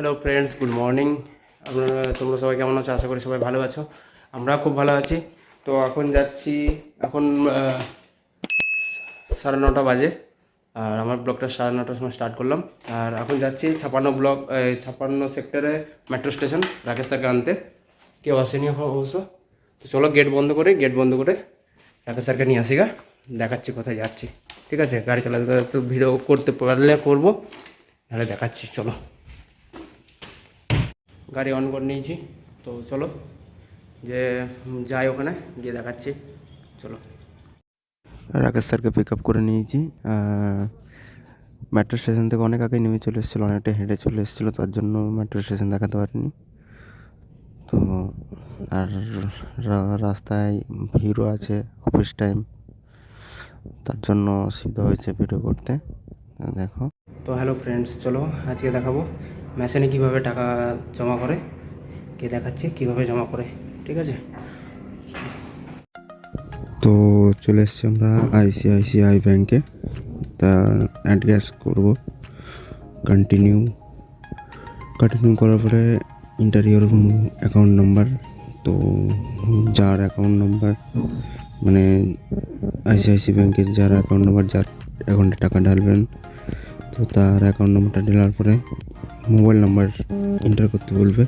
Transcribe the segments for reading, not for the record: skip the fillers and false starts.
Hello friends, good morning. তোমরা সবাই কেমন আছো? আশা করি সবাই ভালো আছো। আমরা খুব ভালো আছি। তো এখন যাচ্ছি, এখন 9:30 বাজে। আর আমার ব্লগটা 9:30টার সময় স্টার্ট করলাম। আর এখন যাচ্ছি 56 সেক্টরে মেট্রো স্টেশন রাকেশ স্যারকে আনতে। কেউ আসেনি এখন অবশ্য। তো চলো গেট বন্ধ করে রাকেশ স্যারকে নিয়ে আসি। দেখাচ্ছি কোথায় যাচ্ছি। ঠিক আছে, গাড়ি চালাতে একটু ভিডিও করতে পারলে করবো, নাহলে দেখাচ্ছি। চলো, গাড়ি অন করে নিয়েছি। তো চলো যে যাই, ওখানে গিয়ে দেখাচ্ছি। চলো, রাকেশ স্যারকে পিক আপ করে নিয়েছি। মেট্রো স্টেশন থেকে অনেক আগে নেমে চলে এসেছিলো, অনেকটা হেঁটে চলে এসেছিলো, তার জন্য মেট্রো স্টেশন দেখাতে পারিনি। তো আর রাস্তায় ভিড়ও আছে, অফিস টাইম, তার জন্য অসুবিধা হয়েছে ভিডিও করতে। দেখো। তো হ্যালো ফ্রেন্ডস, চলো আজকে দেখাবো মেশিনে কীভাবে টাকা জমা করে, কে দেখাচ্ছি কীভাবে জমা করে। ঠিক আছে, তো চলে এসেছি আমরা ICICI ব্যাংকে। তা অ্যাড্রেস করবো, কন্টিনিউ করার পরে ইন্টারিয়র অ্যাকাউন্ট নাম্বার। তো যার অ্যাকাউন্ট নাম্বার, মানে ICICI ব্যাংকের যার অ্যাকাউন্ট নাম্বার, যার অ্যাকাউন্টে টাকা ঢালবেন, তো তার অ্যাকাউন্ট নাম্বারটা ঢালার পরে মোবাইল নাম্বার এন্টার করতে বলবে।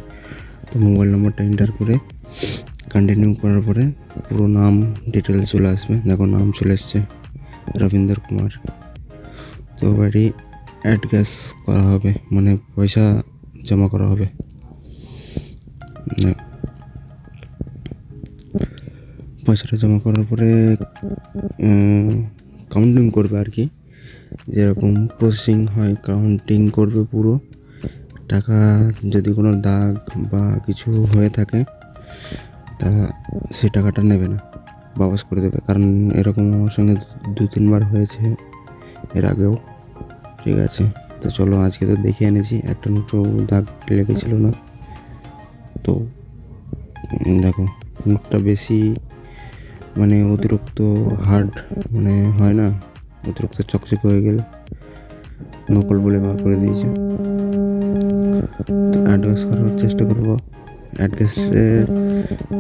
তো মোবাইল নাম্বারটা এন্টার করে কন্টিনিউ করার পরে পুরো নাম ডিটেলস চলে আসবে। দেখো, নাম চলে এসছে রবীন্দ্র কুমার। তো বাড়ি অ্যাড্রেস করা হবে, মানে পয়সা জমা করা হবে। পয়সাটা জমা করার পরে কাউন্টিং করবে আর কি, যেরকম প্রসেসিং হয় কাউন্টিং করবে পুরো টাকা। যদি কোনো দাগ বা কিছু হয়ে থাকে তা সে টাকাটা নেবে না, বাবাস করে দেবে। কারণ এরকম আমার সঙ্গে 2-3 বার হয়েছে এর আগেও। ঠিক আছে, তো চলো আজকে তো দেখে এনেছি, একটা নোটও দাগ লেগেছিল না। তো দেখো, নোটটা বেশি মানে অতিরিক্ত হার্ড, মানে হয় না, অতিরিক্ত চকচকে হয়ে গেলে নকল বলে বার করে দিয়েছে। তো অ্যাড্রেস করার চেষ্টা করবো, অ্যাড্রেসে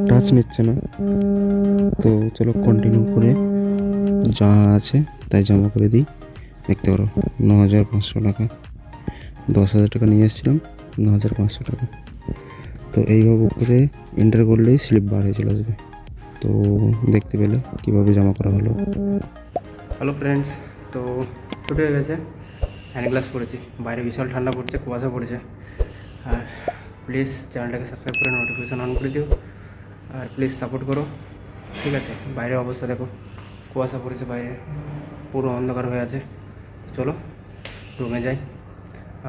টাচ নিচ্ছে না। তো চলো কন্টিনিউ করে যা আছে তাই জমা করে দিই। দেখতে পারো 9,500 টাকা, 10,000 টাকা নিয়ে এসেছিলাম, 9,500 টাকা। তো এইভাবে করে এন্টার করলেই স্লিপ বার হয়ে চলে আসবে। তো দেখতে পেলে কীভাবে জমা করা হলো। Hello friends. তো ছুটি হয়ে গেছে, হ্যান্ড গ্লাস পরেছি, বাইরে বিশাল ঠান্ডা পড়ছে, কুয়াশা পড়েছে। আর প্লিজ চ্যানেলটাকে সাবস্ক্রাইব করে নোটিফিকেশান অন করে দিও, আর প্লিজ সাপোর্ট করো। ঠিক আছে, বাইরের অবস্থা দেখো, কুয়াশা পড়েছে, বাইরে পুরো অন্ধকার হয়ে আছে। চলো রুমে যাই,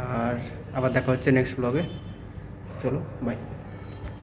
আর আবার দেখা হচ্ছে নেক্সট ব্লগে। চলো, বাই।